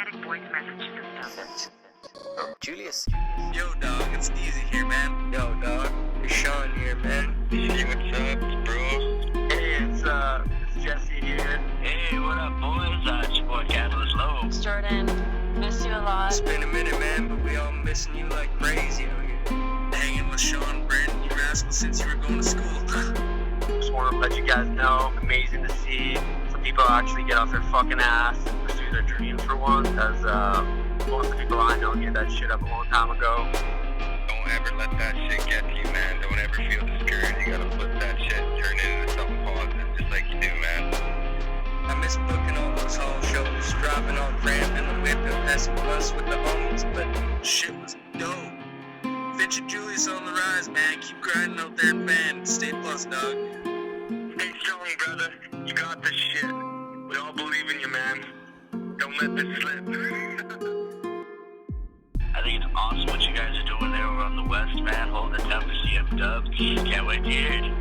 automatic voice message system. Finch Julius. Yo, dog, it's Easy here, man. Yo, dog. It's Sean here, man. Hey, what's up, bro? Hey, it's Jesse here. Hey, what up, boys? It's your boy Catalyst Low. It's Jordan. Miss you a lot. It's been a minute, man, but we all missing you like crazy out here. Hanging with Sean, Brandon, you rascal, since you were going to school. Just want to let you guys know, amazing to see some people actually get off their fucking ass and pursue their dreams for once, because most of the people I know gave that shit up a long time ago. Don't ever let that shit get to you, man. Don't ever feel discouraged. You gotta flip that shit and turn it into something positive, just like you do, man. I miss booking all those hall shows, driving on ramp in the whip and passing bus with the homies, but shit was dope. Finch Julius on the rise, man. Keep grinding out there, man. Stay plus, dog. Stay strong, brother. You got this shit. We all believe in you, man. Don't let this slip. I think it's awesome what you guys are doing there over on the west, man. Holding it down for CM Dubs. Can't wait to hear it.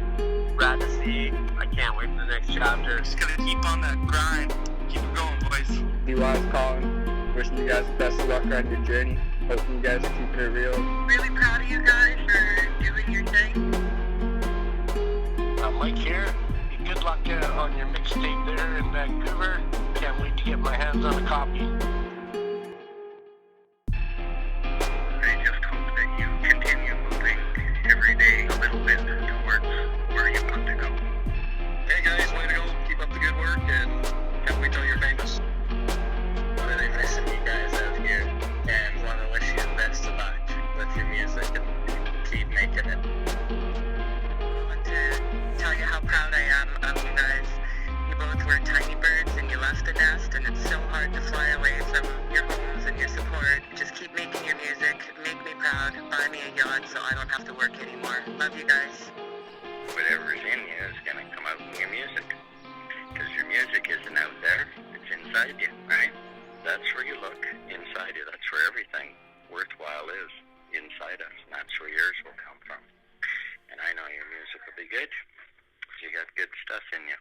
Rad to see. I can't wait for the next chapter. Just gotta keep on that grind. Keep it going, boys. D-Wise calling. Wishing you guys the best of luck on your journey. Hoping you guys are keeping it real. Really proud of you guys for doing your thing. Mike here. Good luck on your mixtape there in Vancouver. Can't wait to get my hands on a copy. I just hope that you continue moving every day a little bit towards where you want to go. Hey guys, way to go. Keep up the good work and can't wait till you're famous. Really missing you guys out here and want to wish you the best of luck with your music and keep making it. I want to tell you how proud I am of you guys. You both were tiny birds and you left the nest, and it's so hard to fly away from your homes and your support. Just keep making your music. Make me proud. Buy me a yacht so I don't have to work anymore. Love you guys. Whatever's in you is going to come out in your music. Because your music isn't out there, it's inside you, right? That's where you look, inside you. That's where everything worthwhile is, inside us. And that's where yours will come from. And I know your music will be good. You got good stuff in you.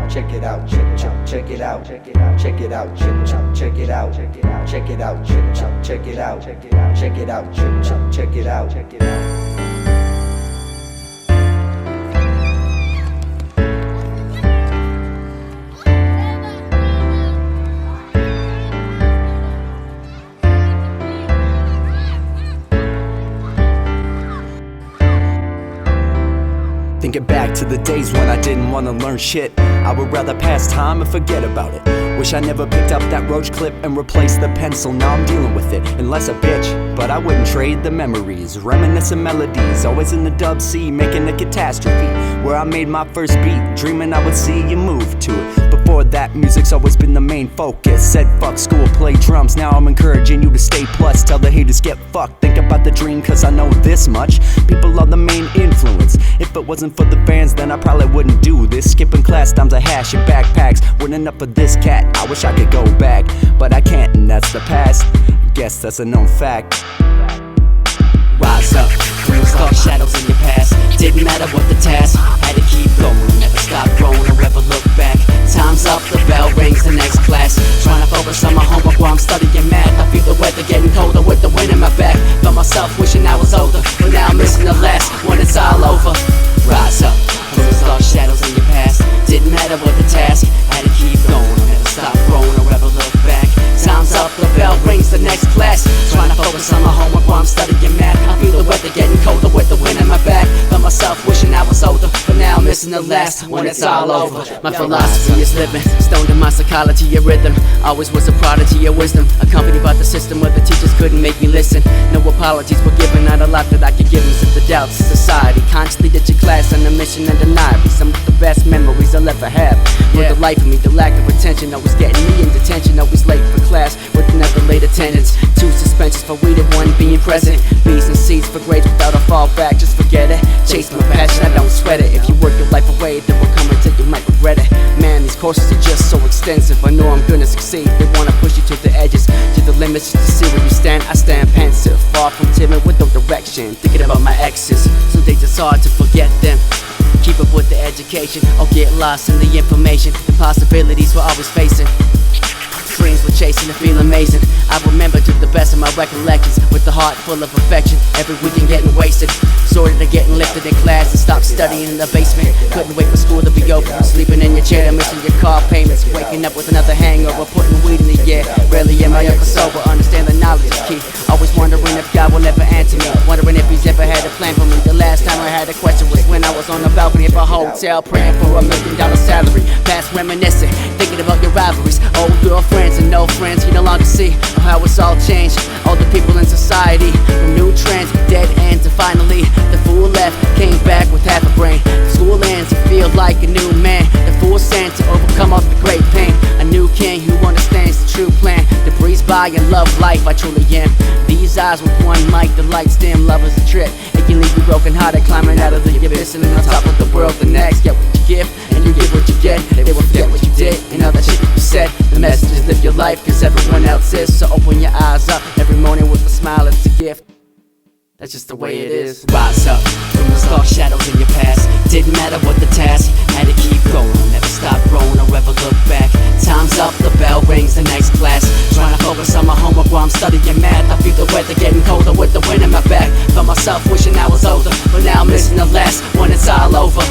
Check it out, check it out, check it out, check it out, check it out, check it out, check it out, check it out, check it out, check it out, check it out, check it out. Thinking back to the days when I didn't want to learn shit, I would rather pass time and forget about it. Wish I never picked up that roach clip and replaced the pencil. Now I'm dealing with it, and less a bitch, but I wouldn't trade the memories. Reminiscing melodies, always in the dub C, making a catastrophe. Where I made my first beat, dreaming I would see you move to it. Before that, music's always been the main focus. Said fuck school, play drums, now I'm encouraging you to stay plus. Tell the haters get fucked, think about the dream cause I know this much. People are the main influence. If it wasn't for the fans, then I probably wouldn't do this. Skipping class times I hash your backpacks. Weren't enough of this cat, I wish I could go back, but I can't, and that's the past. Guess that's a known fact. Rise up, dreams dark shadows in your past. Didn't matter what the task, had to keep going. Never stop growing or ever look back. Time's up, the bell rings, the next class. Trying to focus on my homework while I'm studying math. I feel the weather getting colder with the wind in my back. Found myself wishing I was older, but now I'm missing the last when it's all over. Rise up, dreams dark shadows in your past. Didn't matter what the task, had to keep going. Never stop growing or ever look back. Time's up, the bell rings, the next class. Trying to focus on my homework while I'm studying math. I feel the weather getting colder with the wind in my back. Found myself wishing I was older, but now now missing the last when it's all over. My philosophy is living, stoned in my psychology, a rhythm. Always was a prodigy of wisdom, accompanied by the system where the teachers couldn't make me listen. No apologies were given, not a lot that I could give them. Since the doubts of society constantly did your class on a mission and denied me some of the best memories I'll ever have. For the life of me, the lack of attention always getting me in detention. Always late for class with another late attendance. 2 suspensions for we the one being present. B's and C's for grades without a fallback. Just forget it. Chase my passion, I don't sweat it. If you work your life away, then will come until you might regret it. Man, these courses are just so extensive. I know I'm gonna succeed. They wanna push you to the edges, to the limits, just to see where you stand. I stand pensive, far from timid, with no direction. Thinking about my exes, some days it's hard to forget them. Keep up with the education, or get lost in the information. The possibilities we're always facing. Dreams we're chasing to feel amazing. I remember to the best of my recollections, with the heart full of affection. Every weekend getting wasted, sorted to getting lifted in class and stopped studying in the basement. Couldn't wait for school to be over, sleeping in your chair, missing your car payments, waking up with another hangover, putting weed in the air. Rarely am I ever sober, understand the knowledge is key. Always wondering if God will ever answer me, wondering if he's ever had a plan for me. The last time I had a question was when I was on the balcony of a hotel, praying for $1 million salary. Past reminiscing, thinking about your rivalries, old girlfriends and no friends you no longer see. How it's all changed, all the people in society, the new trends, dead ends, and finally the fool left, came back with half a brain. School ends, you feel like a new man, the fool sent to overcome all the great pain. A new king who understands the true plan, to breeze by and love life. I truly am. These eyes with one mic, the lights dim, love is a trip. It can leave you broken hearted, climbing out of the abyss and on top of the world. The next, get what you give, and you get what you get. They will forget what you did and all that shit that you said. The message is live your life, cause everyone else is. So open your eyes up every morning with a smile, it's a gift. That's just the way it is. Rise up from the dark shadows in your past. Didn't matter what the task, had to keep going. Never stop growing or ever look back. Time's up, the bell rings, the next class. Trying to focus on my homework while I'm studying math. I feel the weather getting colder with the wind in my back. Found myself wishing I was older, but now I'm missing the last when it's all over.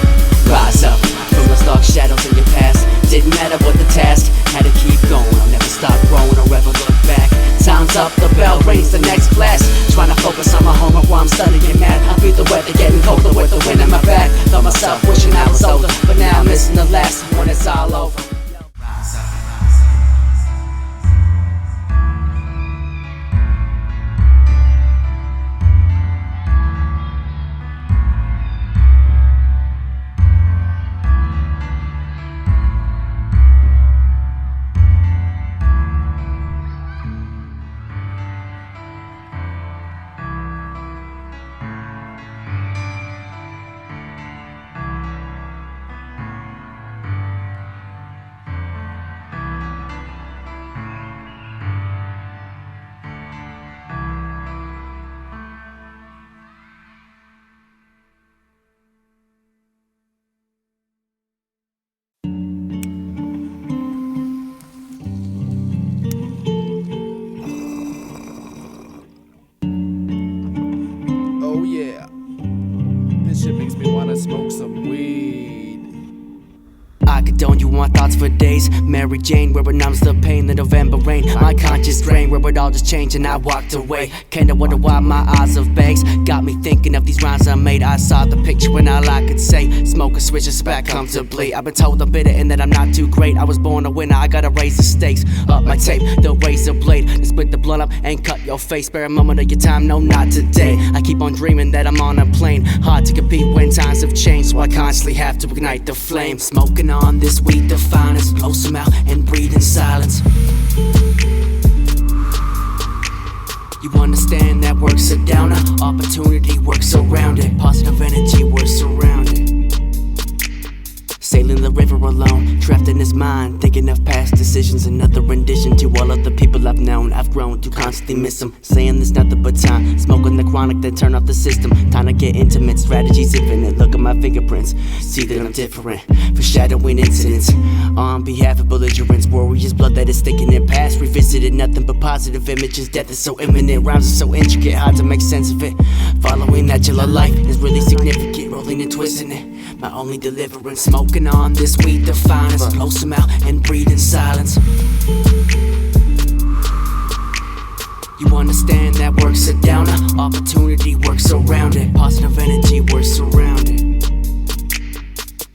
Rise up from the dark shadows in your past. Didn't matter what the task, had to keep going. I'll never stop growing or ever look back. Time's up, the bell rings, the next class. Trying to focus on my homework while I'm studying math. I feel the weather getting colder with the wind in my back. Found myself wishing I was older, but now I'm missing the last when it's all over. Oh yeah, this shit makes me wanna smoke some weed. I condone you on thoughts for days. Mary Jane, where it numbs the pain, the November rain. My conscious drain, where it all just changed and I walked away. Kinda wonder why my eyes of bags got me thinking of these rhymes I made. I saw the picture when all I could say, smoke a switch and back comfortably. I've been told I'm bitter and that I'm not too great. I was born a winner, I gotta raise the stakes. Up my tape, the razor blade, to split the blunt up and cut your face. Spare a moment of your time, no, not today. I keep on dreaming that I'm on a plane. Hard to compete when times have changed, so I constantly have to ignite the flame. Smoking on this weed, the finest, blow some out and breathe in silence. You understand that work's a downer, opportunity works around it, positive energy works around it. Sailing the river alone, trapped in his mind, thinking of past decisions. Another rendition to all of the people I've known. I've grown to constantly miss them, saying there's nothing but time. Smoking the chronic, then turn off the system. Time to get intimate, strategies infinite. Look at my fingerprints, see that I'm different. Foreshadowing incidents, on behalf of belligerents. Warriors, blood that is sticking in past. Revisited nothing but positive images. Death is so imminent, rhymes are so intricate, hard to make sense of it. Following that your life is really significant. Rolling and twisting it, my only deliverance. Smoking on this weed, the finest, blow some out and breathe in silence. You understand that work's a downer, opportunity works around it, positive energy works around it.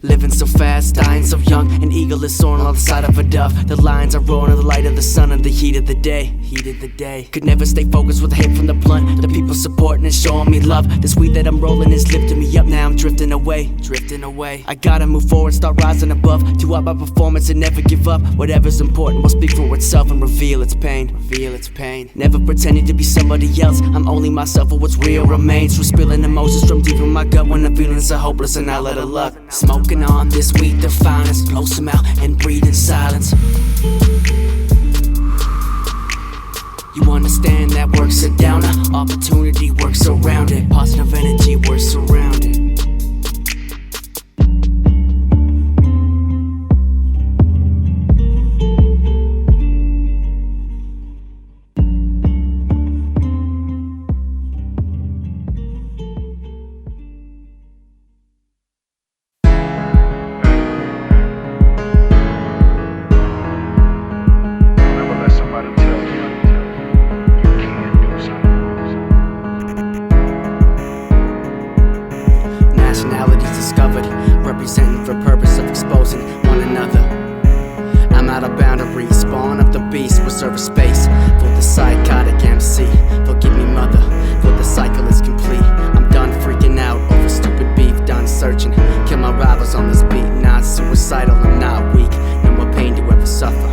Living so fast, dying so young. An eagle is soaring on the side of a dove. The lions are roaring in the light of the sun and the heat of the day. Heat of the day. Could never stay focused with a hit from the blunt. The people supporting and showing me love. This weed that I'm rolling is lifting me up. Now I'm drifting away. Drifting away. I gotta move forward, start rising above. To up my performance and never give up. Whatever's important will speak for itself and reveal its pain. Reveal its pain. Never pretending to be somebody else. I'm only myself, and what's real remains. Through spilling emotions from deep in my gut when I'm feeling so hopeless and out of luck. Smoking on this weed, the finest. Blow some out and breathe in silence. You understand that work's a downer. Opportunity works around it. Positive energy works around it. Nationalities discovered, representing for purpose of exposing one another. I'm out of boundaries, spawn up the beast, reserve a space for the psychotic MC. Forgive me, mother, for the cycle is complete. I'm done freaking out over stupid beef, done searching. Kill my rivals on this beat, not suicidal, I'm not weak. No more pain to ever suffer.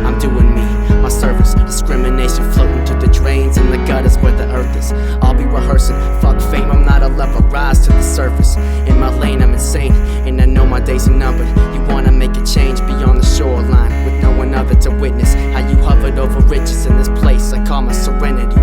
I'm doing me, my service, discrimination floating to the drains and the gutters where the earth is. I'll be rehearsing, fuck fame, I'm not a lover, rise to the surface. In my lane I'm insane, and I know my days are numbered. You wanna make a change beyond the shoreline, with no one other to witness how you hovered over riches in this place I call my serenity.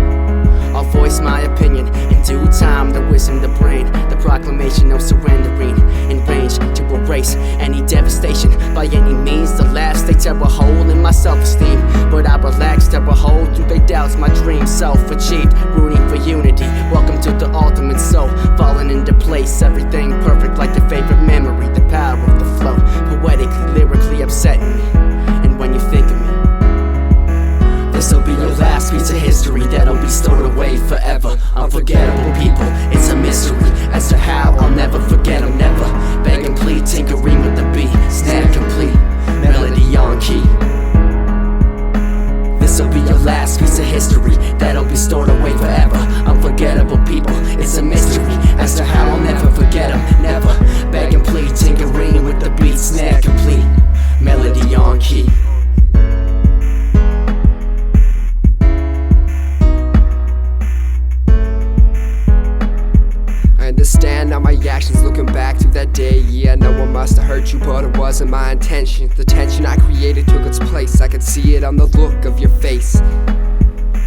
I'll voice my opinion in due time, the wisdom, the brain, the proclamation of surrendering, in range to erase any devastation by any means. The laughs they tear a hole in my self-esteem, but I relax, tear a hole through their doubts. My dream self-achieved, rooting for unity. Welcome to the ultimate soul, falling into place. Everything perfect like your favorite memory. The power of the flow, poetically, lyrically upsetting me. And when you think of me, this'll be your last piece of history that'll be stored away forever. Unforgettable people, it's a mystery as to how I'll never forget them. Never beg and plead, tinkering with the beat, snare complete, melody on key. This'll be your last piece of history that'll be stored away forever. Unforgettable people, it's a mystery as to how I'll never forget them. Never beg and plead, tinkering with the beat, snare complete, melody on key. Understand now my actions looking back to that day. Yeah, I know I must have hurt you, but it wasn't my intention. The tension I created took its place. I could see it on the look of your face.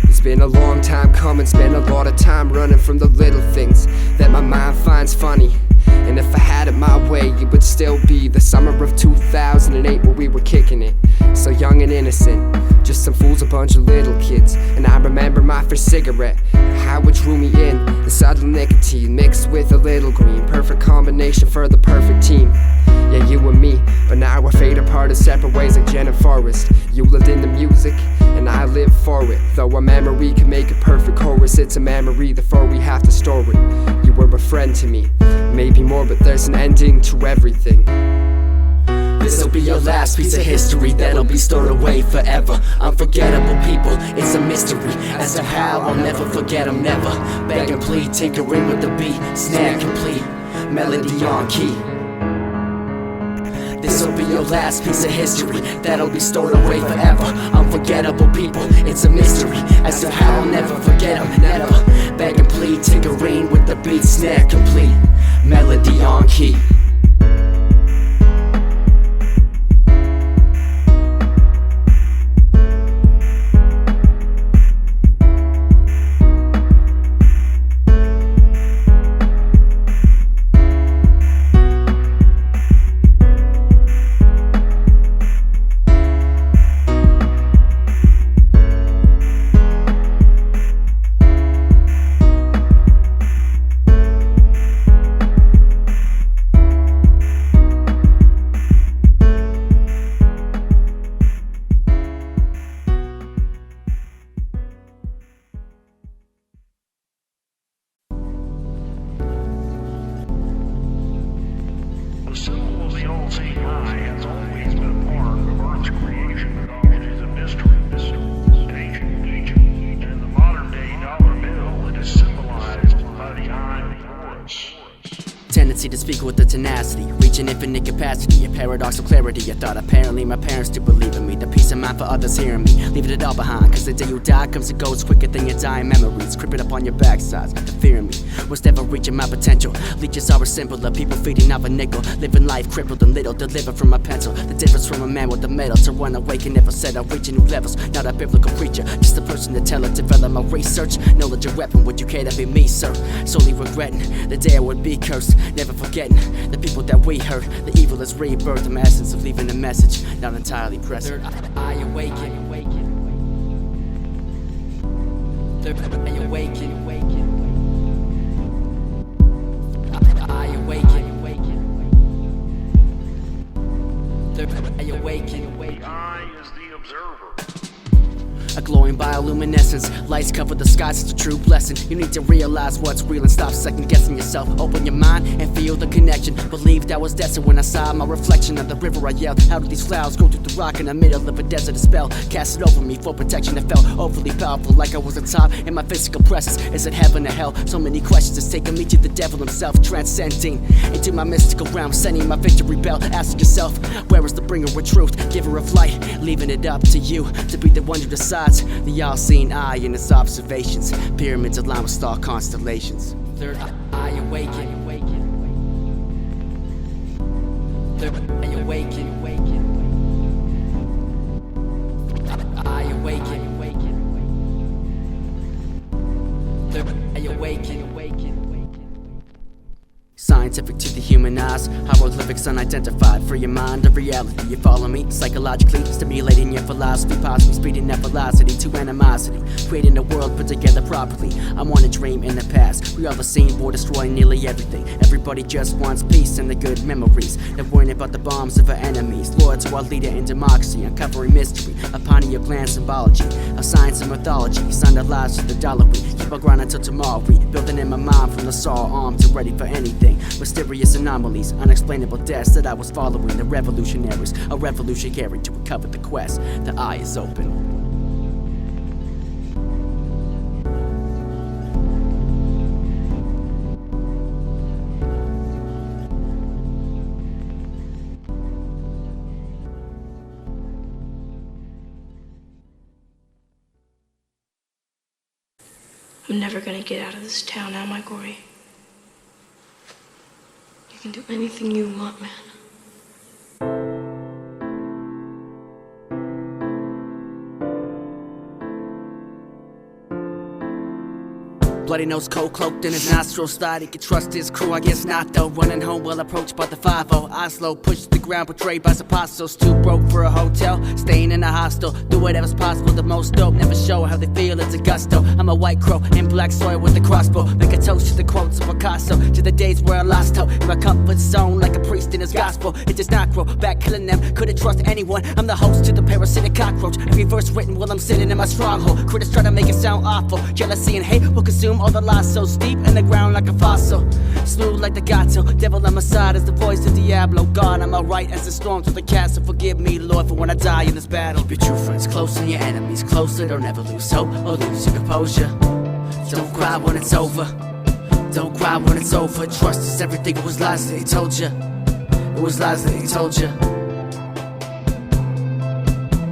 It's been a long time coming, spent a lot of time running from the little things that my mind finds funny. And if I had it my way, it would still be the summer of 2008 where we were kicking it. So young and innocent, just some fools, a bunch of little kids. And I remember my first cigarette, how it drew me in. The subtle nicotine mixed with a little green, perfect combination for the perfect team. Yeah, you and me, but now we're fade apart in separate ways like Jen and Forrest. You lived in the music, and I live for it. Though a memory can make a perfect chorus, it's a memory, therefore we have to store it. You were a friend to me, maybe more, but there's an ending to everything. This'll be your last piece of history that'll be stored away forever. Unforgettable people, it's a mystery as to how I'll never forget them. Never beg and plead, tinkering with the beat, snare complete, melody on key. This'll be your last piece of history that'll be stored away forever. Unforgettable people, it's a mystery as to how I'll never forget them. Never beg and plead, tinkering with the beat, snare complete, melody on key. to speak with the tenacity, reaching infinite capacity, a paradox of clarity. I thought apparently my parents do believe in me, the peace of mind for others hearing me, leaving it all behind. Cause the day you die comes and goes quicker than your dying memories, creeping up on your backsides. The fear in me was never reaching my potential. Leeches are a symbol of people feeding off a nickel, living life crippled and little, delivered from a pencil. The difference from a man with a medal to run away can never settle, reaching new levels. Not a biblical preacher, just a person to tell it. Develop my research, knowledge a weapon. Would you care to be me, sir? Solely regretting the day I would be cursed, never forgetting the people that we hurt. The evil is rebirth, the essence of leaving a message, not entirely present. I awaken. Third, I awaken. I awaken. Third, I awaken. The eye is the observer. A glowing bioluminescence, lights cover the skies, it's a true blessing. You need to realize what's real and stop second guessing yourself. Open your mind and feel the connection. Believed I was destined when I saw my reflection of the river. I yelled, how do these flowers grow through the rock in the middle of a desert? A spell cast it over me for protection. It felt overly powerful, like I was a top in my physical presence. Is it heaven or hell? So many questions, it's taking me to the devil himself, transcending into my mystical realm, sending my victory bell. Ask yourself, where is the bringer of truth, giver of light? Leaving it up to you to be the one who decides. The all-seeing eye in its observations, pyramids aligned with star constellations. Third, I awaken. Third, I awaken. I awaken. Third, I awaken. Scientific to the human eyes, hieroglyphics unidentified. For your mind of reality, you follow me? Psychologically stimulating your philosophy, possibly speeding up velocity to animosity, creating a world put together properly. I want a dream in the past. We are the same war destroying nearly everything. Everybody just wants peace and the good memories. They're worrying about the bombs of our enemies. Loyal to our leader in democracy, uncovering mystery, a pineal gland symbology, of science and mythology. Sign our lives to the dollar. We keep our grind until tomorrow. We building in my mind from the saw arm to ready for anything. Mysterious anomalies, unexplainable deaths that I was following. The revolutionaries, a revolutionary to recover the quest. The eye is open. I'm never gonna get out of this town, am I, Gory? You can do anything you want, man. Bloody nose cold cloaked in his nostrils, thought he could trust his crew, I guess not though. Running home well approached by the 5-0. Oslo pushed to the ground, portrayed by apostles. Too broke for a hotel, staying in a hostel. Do whatever's possible, the most dope. Never show how they feel, it's a gusto. I'm a white crow in black soil with a crossbow. Make a toast to the quotes of Picasso, to the days where I lost hope. In my comfort zone like a priest in his gospel. It does not grow back, killing them, couldn't trust anyone. I'm the host to the parasitic cockroach. Every verse written while I'm sitting in my stronghold. Critics try to make it sound awful. Jealousy and hate will consume all the lies so steep in the ground like a fossil. Smooth like the gato, devil on my side is the voice of Diablo. God, I'm alright as the storm through the castle. Forgive me, Lord, for when I die in this battle. Keep your true friends close and your enemies closer. Don't ever lose hope or lose your composure. Don't cry when it's over. Don't cry when it's over. Trust is everything, it was lies that he told you. It was lies that he told you.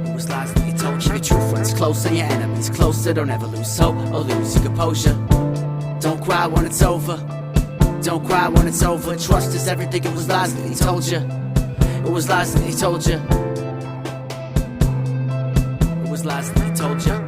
It was lies that he told you. Keep your true friends close and your enemies closer. Don't ever lose hope or lose your composure. Don't cry when it's over. Don't cry when it's over. Trust is everything, it was lies that he told you. It was lies that he told you. It was lies that he told you.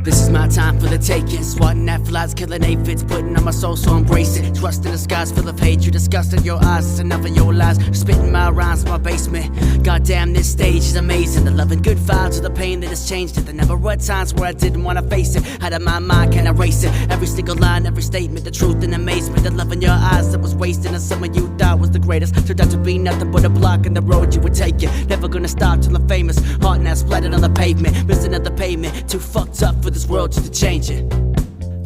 This is my time for the taking. Swatting at flies, killing aphids, putting on my soul, so embrace it. Trust in the skies full of hate, you disgust in your eyes. It's enough of your lies, spitting my rhymes in my basement. Goddamn, this stage is amazing. The love and good vibes of the pain that has changed it. There never were times where I didn't want to face it. Out of my mind, can't erase it. Every single line, every statement, the truth and amazement. The love in your eyes that was wasting, and someone you thought was the greatest turned out to be nothing but a block in the road you were taking. Never gonna stop till I'm famous. Heart now splattered on the pavement, missing at the pavement. Too fucked up for this world just to change it.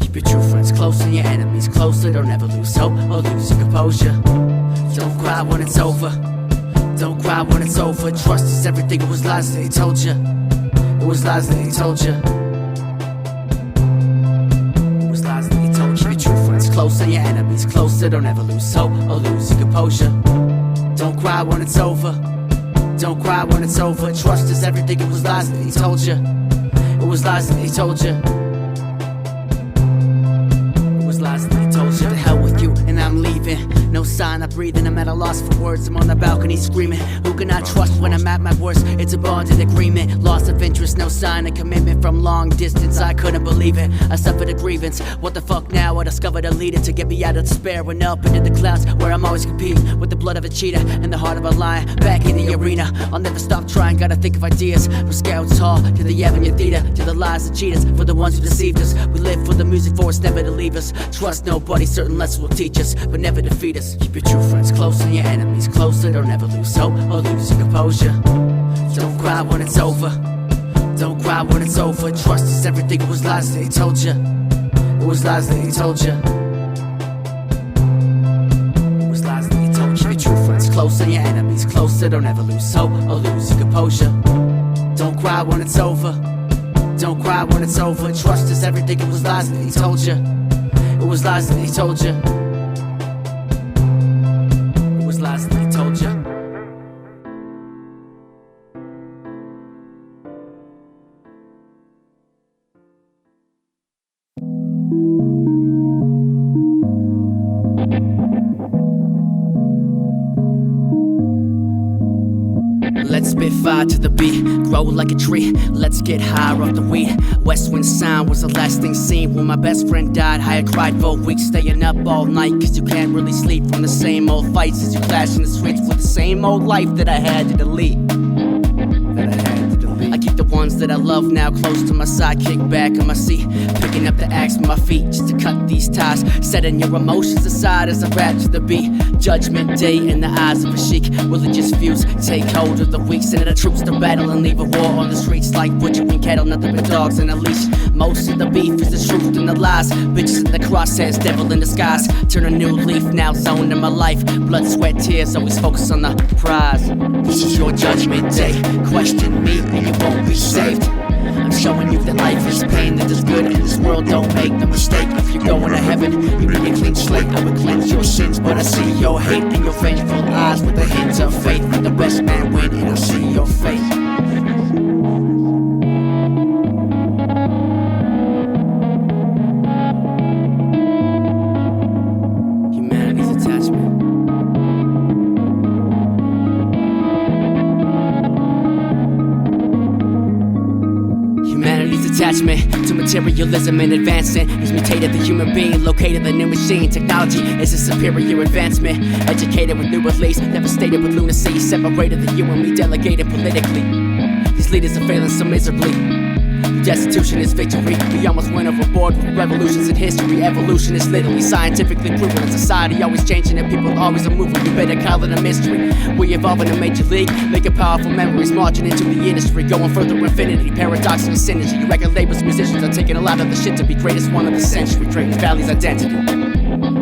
Keep your true friends close and your enemies closer. Don't ever lose hope or lose your composure. Don't cry when it's over. Don't cry when it's over. Trust is everything. It was lies that he told you. It was lies that he told you. It was lies that he told you. Keep your true friends close and your enemies closer. Don't ever lose hope or lose your composure. Don't cry when it's over. Don't cry when it's over. Trust is everything. It was lies that he told you. It was lies that he told you. It was lies that he told you. To hell with you, and I'm leaving. No sign of breathing, I'm at a loss for words. I'm on the balcony screaming. Who can I trust when I'm at my worst? It's a bonded agreement. Loss of interest, no sign of commitment from long distance. I couldn't believe it. I suffered a grievance. What the fuck now? I discovered a leader to get me out of despair and up into the clouds where I'm always competing with the blood of a cheetah and the heart of a lion. Back in the arena, I'll never stop trying. Gotta think of ideas from Scouts Hall to the Avenue Theater to the lies of cheaters for the ones who deceived us. We live for the music, for it's never to leave us. Trust nobody, certain lessons will teach us, but never defeat us. Keep your true friends close and your enemies closer. Don't ever lose hope or lose your composure. Don't cry when it's over. Don't cry when it's over. Trust is everything. It was lies that he told you. It was lies that he told you. It was lies that he told you. Keep your true friends close and your enemies closer. Don't ever lose hope or lose your composure. Don't cry when it's over. Don't cry when it's over. Trust is everything. It was lies that he told you. It was lies that he told you. It was lies that he told you. Let's spit fire to the beat, grow like a tree. Let's get higher off the weed. West wind sound was the last thing seen when my best friend died. I had cried for weeks, staying up all night, cause you can't really sleep from the same old fights as you clash in the streets with the same old life that I had to delete. I keep the ones that I love now close to my side, kick back on my seat, picking up the axe with my feet just to cut these ties, setting your emotions aside as I rap to the beat. Judgment day in the eyes of a sheik. Religious views take hold of the weak, sending the troops to battle and leave a war on the streets like butchering cattle, nothing but dogs in a leash. Most of the beef is the truth and the lies. Bitches in the crosshairs, devil in disguise. Turn a new leaf, now zone in my life. Blood, sweat, tears, always focus on the prize. This is your judgment day. Question me and you won't be saved. I'm showing you that life is pain, that there's good in this world, don't make the mistake. If you're going to heaven, you need a clean slate. I would cleanse your sins, but I see your hate in your vengeful eyes with a hint of faith. Let the best man win and I see your fate. Attachment to materialism and advancing is mutated the human being, located the new machine. Technology is a superior advancement. Educated with new beliefs, devastated with lunacy. Separated the you and me, delegated politically. These leaders are failing so miserably. Destitution is victory. We almost went overboard with revolutions in history. Evolution is literally scientifically proven. In society always changing and people always are moving. You better call it a mystery. We evolve in a major league, making powerful memories, marching into the industry, going further infinity, paradoxical synergy. Record labels, musicians are taking a lot of the shit to be greatest one of the century. Drayton Valley's identity.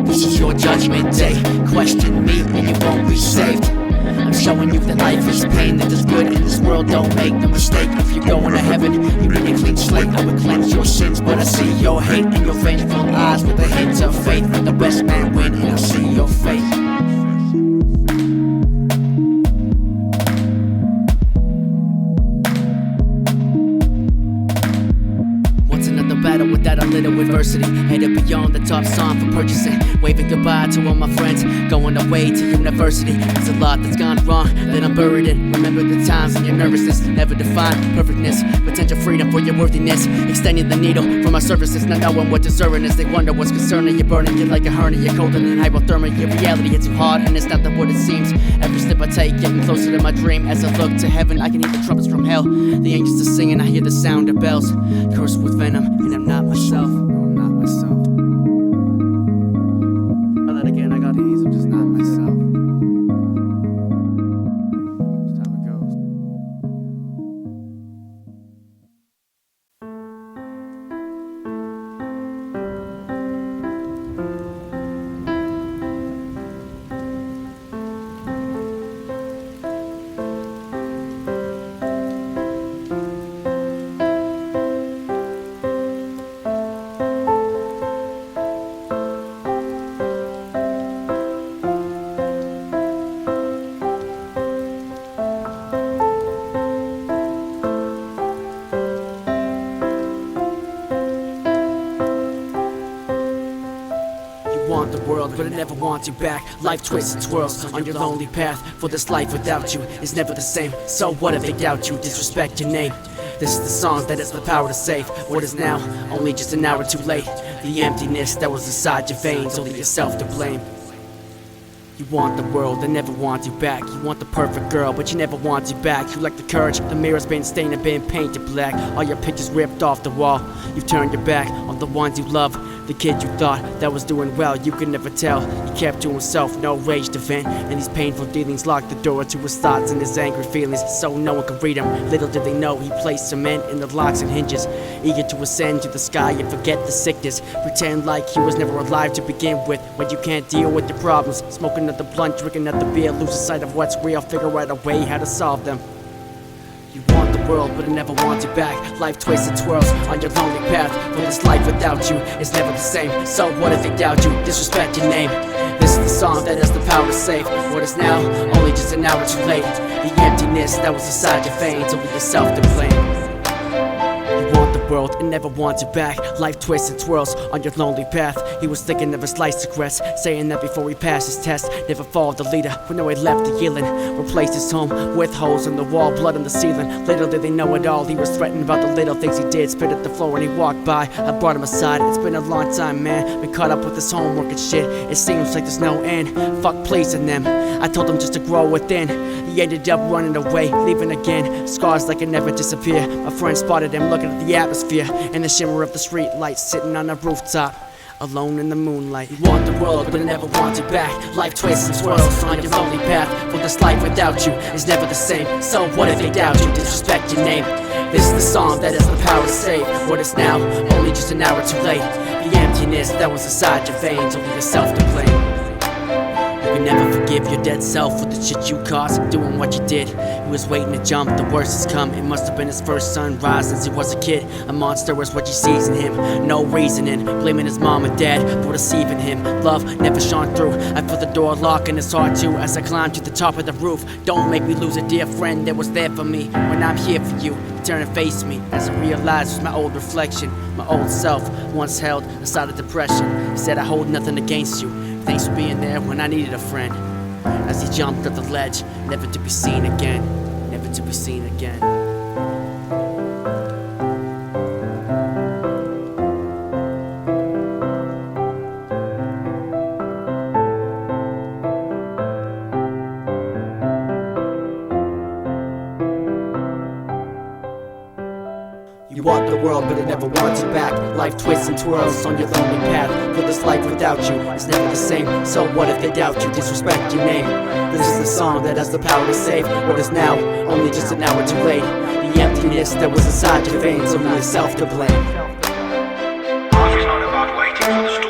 This is your judgment day. Question me and you won't be saved. I'm showing you that life is pain, that there's good in this world, don't make the mistake. If you're going to heaven, you need a clean slate. I would cleanse your sins, but I see your hate in your vengeful eyes with a hint of faith. Let the best man win and I see your fate. Battle without a little adversity, headed beyond the top song for purchasing, waving goodbye to all my friends, going away to university. There's a lot that's gone wrong that I'm buried in. Remember the times when your nervousness never defined perfectness, potential freedom for your worthiness, extending the needle for my services, not knowing what deserving is. They wonder what's concerning you, burning you like a hernia, you're colder than hypothermia. Your reality hits too hard and it's not what it seems. Every step I take, getting closer to my dream. As I look to heaven, I can hear the trumpets from hell. The angels are singing, I hear the sound of bells, cursed with venom, and I'm not myself. No, I'm not myself. Try that again, I got these, I'm just not myself. That's how it goes. but it never wants you back. Life twists and twirls on your lonely path, for this life without you is never the same. So what if they doubt you, disrespect your name? This is the song that has the power to save what is now only just an hour too late. The emptiness that was inside your veins, only yourself to blame. You want the world, they never want you back. You want the perfect girl, but you never want you back. You like the courage, the mirror's been stained and been painted black. All your pictures ripped off the wall. You've turned your back on the ones you love. The kid you thought that was doing well, you could never tell. He kept to himself, no rage to vent, and these painful feelings locked the door to his thoughts and his angry feelings, so no one could read him. Little did they know he placed cement in the locks and hinges, eager to ascend to the sky and forget the sickness. Pretend like he was never alive to begin with. When you can't deal with your problems, smoke another blunt, drink another beer, lose sight of what's real, figure out a way how to solve them. You want the world, but it never wants you back. Life twists and twirls on your lonely path, for this life without you is never the same. So what if they doubt you, disrespect your name? This is the song that has the power to save what is now only just an hour too late. The emptiness that was inside your veins, only yourself to blame. You want the world and never wants you back. Life twists and twirls on your lonely path. He was thinking of his life's regrets, saying that before he passed his test. Never followed the leader, but no, he left the yielding. Replaced his home with holes in the wall, blood on the ceiling. Little did they know it all, he was threatened about the little things he did. Spit at the floor when he walked by, I brought him aside. It's been a long time, man, been caught up with this homework and shit. It seems like there's no end, fuck pleasing them. I told him just to grow within. He ended up running away, leaving again. Scars like it never disappear. My friend spotted him looking at the atmosphere and the shimmer of the street lights, sitting on a rooftop, alone in the moonlight. You want the world, but it never wants you back. Life twists and twirls on your lonely path, for this life without you is never the same. So what if they doubt you, disrespect your name? This is the song that has the power to save what is now only just an hour too late. The emptiness that was inside your veins, only yourself to blame. You can never forgive your dead self for the shit you caused, doing what you did. He was waiting to jump, the worst has come. It must have been his first sunrise since he was a kid. A monster was what you sees in him, no reasoning, blaming his mom and dad for deceiving him. Love never shone through. I felt the door lock in his heart too as I climbed to the top of the roof. Don't make me lose a dear friend that was there for me when I'm here for you. Turn and face me as I realized it was my old reflection. My old self once held a side of depression. He said I hold nothing against you, thanks for being there when I needed a friend. As he jumped off the ledge, never to be seen again, never to be seen again. You want the world, but it never wants you back. Life twists and twirls on your lonely path, for this life without you is never the same. So what if they doubt you, disrespect your name? This is the song that has the power to save what is now only just an hour too late. The emptiness that was inside your veins, only yourself to blame. Life is not about waiting for the